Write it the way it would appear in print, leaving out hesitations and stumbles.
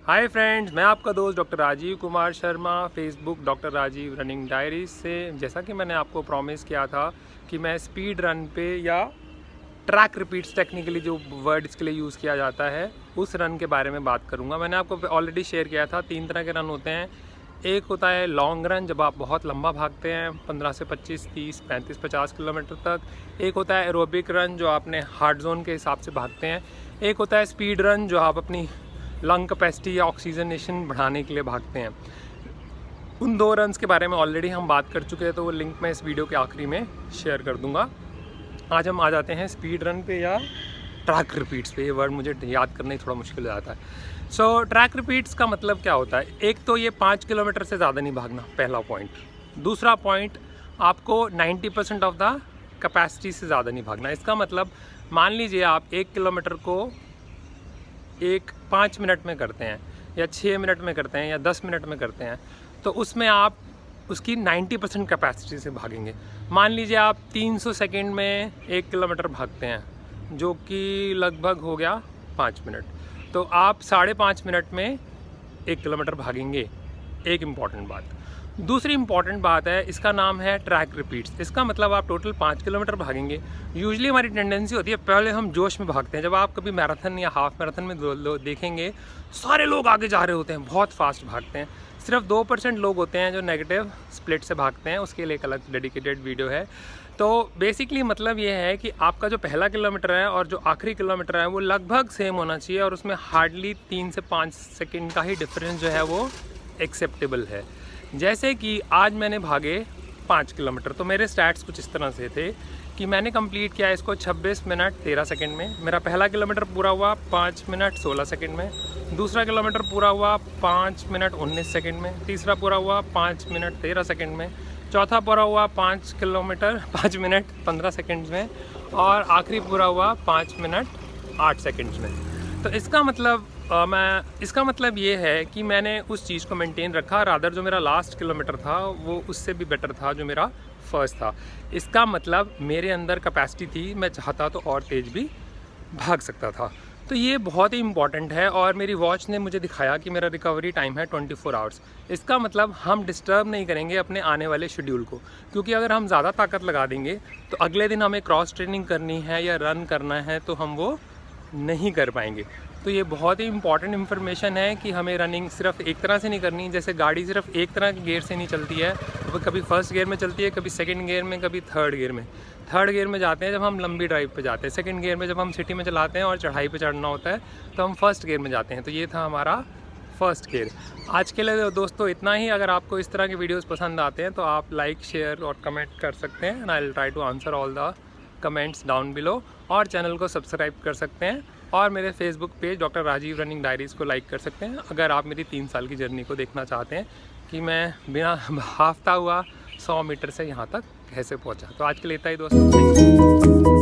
Hi friends, मैं आपका दोस्त doctor Rajeev Kumar Sharma, Facebook doctor Rajeev running diaries से। जैसा कि मैंने आपको प्रॉमिस किया था कि मैं स्पीड रन पे या ट्रैक रिपीट्स टेक्निकली जो वर्ड इसके लिए यूज़ किया जाता है उस रन के बारे में बात करूंगा। मैंने आपको ऑलरेडी शेयर किया था 3 तरह के रन होते हैं। एक होता है लॉन्ग रन, जब आप बहुत लंबा भागते हैं 15 से 25, 30, 35, 50 किलोमीटर तक। एक होता है एरोबिक रन, जो आपने हार्ड जोन के हिसाब से भागते हैं। एक होता है स्पीड रन, जो आप अपनी लंग कैपेसिटी या ऑक्सीजनेशन बढ़ाने के लिए भागते हैं। उन 2 रन्स के बारे में ऑलरेडी हम बात कर चुके हैं, तो वो लिंक मैं इस वीडियो के आखिरी में शेयर कर दूंगा। आज हम आ जाते हैं स्पीड रन पे या ट्रैक रिपीट्स पे। ये वर्ड मुझे याद करना ही थोड़ा मुश्किल हो जाता है। सो ट्रैक रिपीट्स का मतलब क्या होता है? एक तो ये 5 किलोमीटर से ज़्यादा नहीं भागना, पहला पॉइंट। दूसरा पॉइंट, आपको 90% ऑफ द कैपेसिटी से ज़्यादा नहीं भागना। इसका मतलब मान लीजिए आप 1 किलोमीटर को 5 मिनट में करते हैं या 6 मिनट में करते हैं या 10 मिनट में करते हैं, तो उसमें आप उसकी 90% कैपेसिटी से भागेंगे। मान लीजिए आप 300 सेकंड में 1 किलोमीटर भागते हैं, जो कि लगभग हो गया 5 मिनट, तो आप 5.5 मिनट में 1 किलोमीटर भागेंगे। एक इम्पॉर्टेंट बात। दूसरी इम्पॉर्टेंट बात है, इसका नाम है ट्रैक रिपीट्स। इसका मतलब आप टोटल 5 किलोमीटर भागेंगे। यूजुअली हमारी टेंडेंसी होती है पहले हम जोश में भागते हैं। जब आप कभी मैराथन या हाफ मैराथन में देखेंगे, सारे लोग आगे जा रहे होते हैं, बहुत फास्ट भागते हैं। सिर्फ 2% लोग होते हैं जो नेगेटिव स्प्लिट से भागते हैं। उसके लिए एक अलग डेडिकेटेड वीडियो है। तो बेसिकली मतलब ये है कि आपका जो पहला किलोमीटर है और जो आखिरी किलोमीटर है वो लगभग सेम होना चाहिए, और उसमें हार्डली 3 से 5 सेकेंड का ही डिफरेंस जो है वो एक्सेप्टेबल है। जैसे कि आज मैंने भागे 5 किलोमीटर, तो मेरे स्टैट्स कुछ इस तरह से थे कि मैंने कंप्लीट किया इसको 26 मिनट 13 सेकंड में। मेरा पहला किलोमीटर पूरा हुआ 5 मिनट 16 सेकंड में। दूसरा किलोमीटर पूरा हुआ 5 मिनट 19 सेकंड में। तीसरा पूरा हुआ 5 मिनट 13 सेकंड में। चौथा पूरा हुआ 5 मिनट 15 सेकंड में। और आखिरी पूरा हुआ 5 मिनट 8 सेकंड में। तो इसका मतलब ये है कि मैंने उस चीज़ को मेंटेन रखा। रादर जो मेरा लास्ट किलोमीटर था वो उससे भी बेटर था जो मेरा फर्स्ट था। इसका मतलब मेरे अंदर कैपेसिटी थी, मैं चाहता तो और तेज़ भी भाग सकता था। तो ये बहुत ही इम्पॉर्टेंट है। और मेरी वॉच ने मुझे दिखाया कि मेरा रिकवरी टाइम है 24 आवर्स। इसका मतलब हम डिस्टर्ब नहीं करेंगे अपने आने वाले शेड्यूल को, क्योंकि अगर हम ज़्यादा ताकत लगा देंगे तो अगले दिन हमें क्रॉस ट्रेनिंग करनी है या रन करना है तो हम वो नहीं कर पाएंगे। तो ये बहुत ही इंपॉर्टेंट इन्फॉर्मेशन है कि हमें रनिंग सिर्फ एक तरह से नहीं करनी। जैसे गाड़ी सिर्फ एक तरह के गियर से नहीं चलती है, वो कभी फर्स्ट गियर में चलती है, कभी सेकंड गियर में, कभी थर्ड गियर में। थर्ड गियर में जाते हैं जब हम लंबी ड्राइव पे जाते हैं। सेकंड गियर में जब हम सिटी में चलाते हैं और चढ़ाई पे चढ़ना होता है तो हम फर्स्ट गियर में जाते हैं। तो ये था हमारा फर्स्ट गियर। आज के लिए दोस्तों इतना ही। अगर आपको इस तरह के वीडियोस पसंद आते हैं तो आप लाइक, शेयर और कमेंट कर सकते हैं, and I will try to answer all the comments down below. और चैनल को सब्सक्राइब कर सकते हैं, और मेरे Facebook page doctor Rajeev running diaries को लाइक कर सकते हैं अगर आप मेरी 3 साल की जर्नी को देखना चाहते हैं कि मैं बिना हाफता हुआ 100 मीटर से यहाँ तक कैसे पहुँचा। तो आज के लिए इतना ही दोस्तों।